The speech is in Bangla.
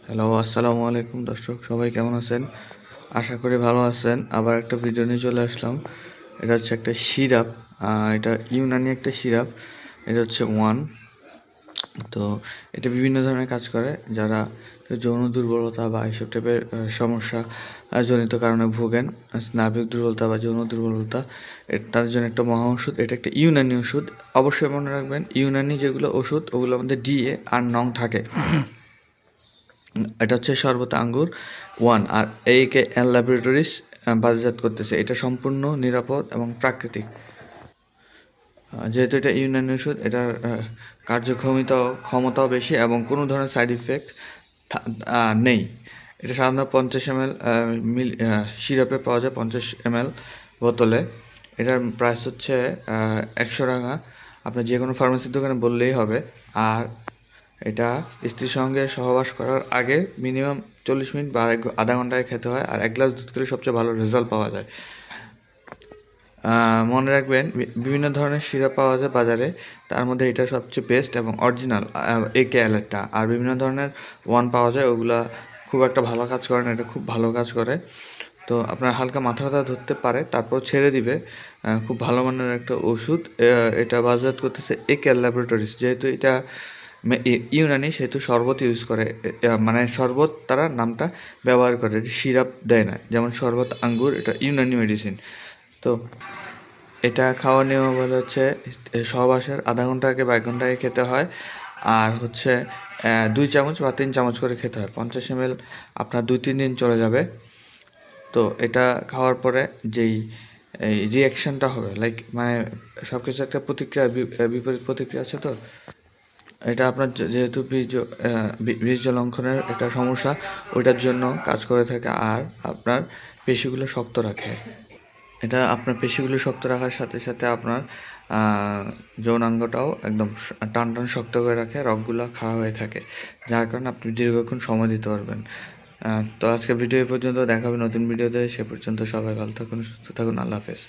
হ্যালো, আসসালামু আলাইকুম দর্শক, সবাই কেমন আছেন? আশা করি ভালো আছেন। আবার একটা ভিডিও নিয়ে চলে আসলাম। এটা হচ্ছে একটা সিরাপ। এটা ইউনানি একটা সিরাপ। এটা হচ্ছে তো এটা বিভিন্ন ধরনের কাজ করে। যারা যৌন দুর্বলতা বা এসব টাইপের সমস্যা জনিত কারণে ভোগেন, নাভিক দুর্বলতা বা যৌন দুর্বলতা, তাদের জন্য একটা মহা ওষুধ। এটা একটা ইউনানি ওষুধ। অবশ্যই মনে রাখবেন, ইউনানি যেগুলো ওষুধ ওগুলোর মধ্যে ডিএ আর নং থাকে। এটা হচ্ছে শরবত আঙ্গুর আর এইকে এল ল্যাবরেটরিজ বাজারজাত করতেছে। এটা সম্পূর্ণ নিরাপদ এবং প্রাকৃতিক। যেহেতু এটা ইউনানি ওষুধ, এটার ক্ষমতাও বেশি এবং কোনো ধরনের সাইড ইফেক্ট নেই। এটা সাধারণত 50 ml সিরাপে পাওয়া যায়, 50 ml বোতলে। এটার প্রাইস হচ্ছে 100 টাকা। আপনি যে কোনো ফার্মেসির দোকানে বললেই হবে। আর এটা স্ত্রীর সঙ্গে সহবাস করার আগে মিনিমাম 40 মিনিট বা আধা ঘন্টায় খেতে হয়। আর 1 গ্লাস দুধ খেলে সবচেয়ে ভালো রেজাল্ট পাওয়া যায়। মনে রাখবেন, বিভিন্ন ধরনের সিরাপ পাওয়া যায় বাজারে, তার মধ্যে এটা সবচেয়ে বেস্ট এবং অরিজিনাল একে অ্যালেটটা। আর বিভিন্ন ধরনের পাওয়া যায়, ওগুলা খুব একটা ভালো কাজ করে না, এটা খুব ভালো কাজ করে। তো আপনার হালকা মাথা ব্যথা ধরতে পারে, তারপর ছেড়ে দিবে। খুব ভালো মানের একটা ওষুধ। এটা বাজারজাত করতেছে একে ল্যাবরেটরিজ। যেহেতু এটা ইউনানি, সেহেতু শরবত ইউজ করে। মানে শরবত তারা নামটা ব্যবহার করে, এটা সিরাপ দেয় না। যেমন শরবত আঙ্গুর, এটা ইউনানি মেডিসিন। তো এটা খাওয়ার নিয়ম বলে হচ্ছে সহবাসের আধা ঘন্টা আগে বা 1 ঘন্টা আগে খেতে হয়। আর হচ্ছে 2 চামচ বা 3 চামচ করে খেতে হয়। 50 ml আপনার 2-3 দিন চলে যাবে। তো এটা খাওয়ার পরে যেই এই রিয়াকশনটা হবে, লাইক মানে সব কিছু একটা প্রতিক্রিয়া, বিপরীত প্রতিক্রিয়া আছে। তো এটা আপনার যেহেতু বীর্য লঙ্ঘনের একটা সমস্যা, ওইটার জন্য কাজ করে থাকে। আর আপনার পেশিগুলো শক্ত রাখে। এটা আপনার পেশিগুলো শক্ত রাখার সাথে সাথে আপনার যৌনাঙ্গটাও একদম টান টান শক্ত করে রাখে, রগগুলো খাড়া হয়ে থাকে, যার কারণে আপনি দীর্ঘক্ষণ সময় দিতে পারবেন। তো আজকের ভিডিও এই পর্যন্ত। দেখা হবে নতুন ভিডিওতে। সে পর্যন্ত সবাই ভালো থাকুন, সুস্থ থাকুন। আল্লাহ হাফেজ।